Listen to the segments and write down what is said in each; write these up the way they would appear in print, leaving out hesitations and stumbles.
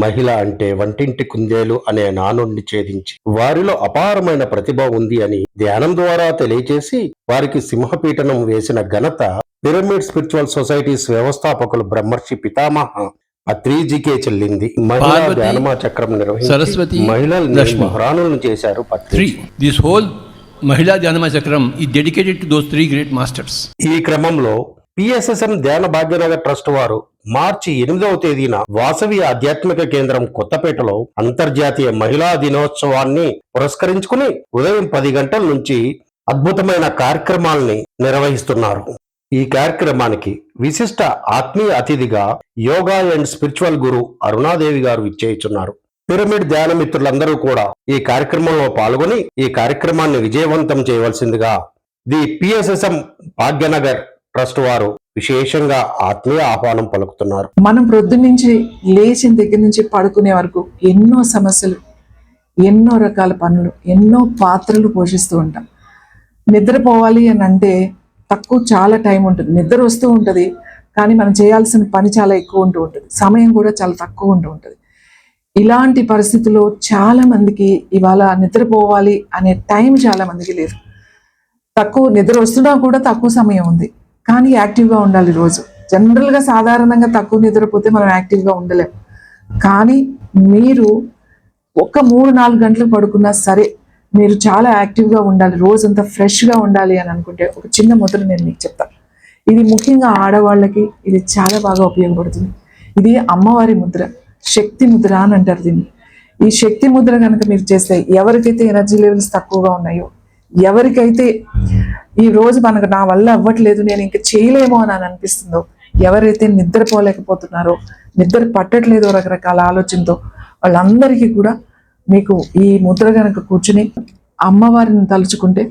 మహిళ అంటే వంటింటి కుందేలు అనే నానుడిని ఛేదించి వారిలో అపారమైన ప్రతిభ ఉంది అని ధ్యానం ద్వారా తెలియచేసి వారికి సింహపీఠనం వేసిన ఘనత పిరమిడ్ స్పిరిచువల్ సొసైటీస్ వ్యవస్థాపకులు బ్రహ్మర్షి పితామహ పత్రిజీకే చెల్లింది. మహిళా పార్వతి, ధ్యానమా చక్రం నిర్వహించి సరస్వతి, మహిళల్ని లక్ష్మి. మహారాణులను చేశారు పత్రి. 3. This whole Mahila Dhyanama Chakram is dedicated to those 3 great masters. ఈ క్రమంలో పిఎస్ఎస్ఎం ధ్యాన భాగ్యనగర్ ట్రస్ట్ వారు మార్చి 8వ తేదీన వాసవి ఆధ్యాత్మిక కేంద్రం కొత్తపేటలో అంతర్జాతీయ మహిళా దినోత్సవాన్ని పురస్కరించుకుని ఉదయం 10 గంటల నుంచి అద్భుతమైన కార్యక్రమాల్ని నిర్వహిస్తున్నారు. ఈ కార్యక్రమానికి విశిష్ట ఆత్మీయ అతిథిగా యోగా అండ్ స్పిరిచువల్ గురు అరుణాదేవి గారు విచ్చేయుచున్నారు. పిరమిడ్ ధ్యాన మిత్రులందరూ కూడా ఈ కార్యక్రమంలో పాల్గొని ఈ కార్యక్రమాన్ని విజయవంతం చేయవలసిందిగా ది పిఎస్ఎస్ఎం భాగ్యనగర్ ట్రస్ట్ వారు విశేషంగా ఆత్మీయ ఆహ్వానం పలుకుతున్నారు. మనం ప్రొద్దు నుంచి లేచిన దగ్గర నుంచి పడుకునే వరకు ఎన్నో సమస్యలు, ఎన్నో రకాల పనులు, ఎన్నో పాత్రలు పోషిస్తూ ఉంటాం. నిద్రపోవాలి అని అంటే చాలా టైం ఉంటుంది, నిద్ర వస్తూ ఉంటుంది, కానీ మనం చేయాల్సిన పని చాలా ఎక్కువ ఉంటూ ఉంటుంది, సమయం కూడా చాలా తక్కువ ఉంటూ ఉంటుంది. ఇలాంటి పరిస్థితుల్లో చాలా మందికి ఇవాళ నిద్రపోవాలి అనే టైం చాలా మందికి లేదు. తక్కువ నిద్ర వస్తున్నా కూడా తక్కువ సమయం ఉంది, కానీ యాక్టివ్గా ఉండాలి. రోజు జనరల్గా సాధారణంగా తక్కువ నిద్రపోతే మనం యాక్టివ్గా ఉండలేం. కానీ మీరు ఒక 3-4 గంటలు పడుకున్నా సరే మీరు చాలా యాక్టివ్గా ఉండాలి, రోజంతా ఫ్రెష్గా ఉండాలి అని అనుకుంటే ఒక చిన్న ముద్ర నేను మీకు చెప్తాను. ఇది ముఖ్యంగా ఆడవాళ్ళకి ఇది చాలా బాగా ఉపయోగపడుతుంది. ఇది అమ్మవారి ముద్ర, శక్తి ముద్ర అని అంటారు దీన్ని. ఈ శక్తి ముద్ర కనుక మీరు చేస్తే ఎవరికైతే ఎనర్జీ లెవెల్స్ తక్కువగా ఉన్నాయో, ఎవరికైతే ఈ రోజు మనకు నా వల్ల అవ్వట్లేదు, నేను ఇంకా చేయలేమో అని అనిపిస్తుందో, ఎవరైతే నిద్రపోలేకపోతున్నారో, నిద్ర పట్టట్లేదో రకరకాల ఆలోచనతో, వాళ్ళందరికీ కూడా మీకు ఈ ముద్ర కనుక కూర్చుని అమ్మవారిని తలుచుకుంటే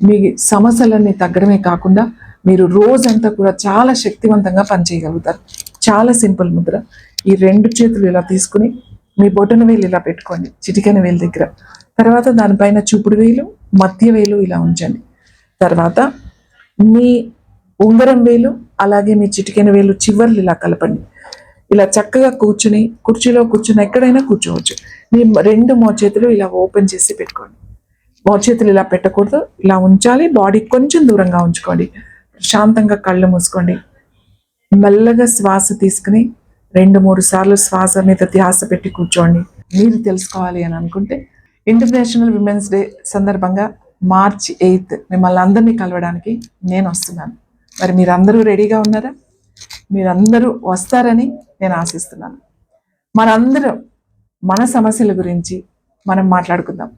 మీ సమస్యలన్నీ తగ్గడమే కాకుండా మీరు రోజంతా కూడా చాలా శక్తివంతంగా పనిచేయగలుగుతారు. చాలా సింపుల్ ముద్ర. ఈ 2 చేతులు ఇలా తీసుకుని మీ బొటన వేలు ఇలా పెట్టుకోండి చిటికెన వేలు దగ్గర. తర్వాత దానిపైన చూపుడు వేలు, మధ్య వేలు ఇలా ఉంచండి. తర్వాత మీ ఉంగరం వేలు అలాగే మీ చిటికెన వేలు చివర్లు ఇలా కలపండి. ఇలా చక్కగా కూర్చుని కుర్చీలో కూర్చుని ఎక్కడైనా కూర్చోవచ్చు. మీ 2 మోచేతులు ఇలా ఓపెన్ చేసి పెట్టుకోండి. మోచేతులు ఇలా పెట్టకూడదు, ఇలా ఉంచాలి. బాడీ కొంచెం దూరంగా ఉంచుకోండి. శాంతంగా కళ్ళు మూసుకోండి. మెల్లగా శ్వాస తీసుకుని 2-3 సార్లు శ్వాస మీద ధ్యాస పెట్టి కూర్చోండి. మీరు తెలుసుకోవాలి అని అనుకుంటే ఇంటర్నేషనల్ విమెన్స్ డే సందర్భంగా మార్చి 8 మిమ్మల్ని అందరినీ కలవడానికి నేను వస్తున్నాను. మరి మీరందరూ రెడీగా ఉన్నారా? మీరందరూ వస్తారని నేను ఆశిస్తున్నాను. మనందరం మన సమస్యల గురించి మనం మాట్లాడుకుందాం.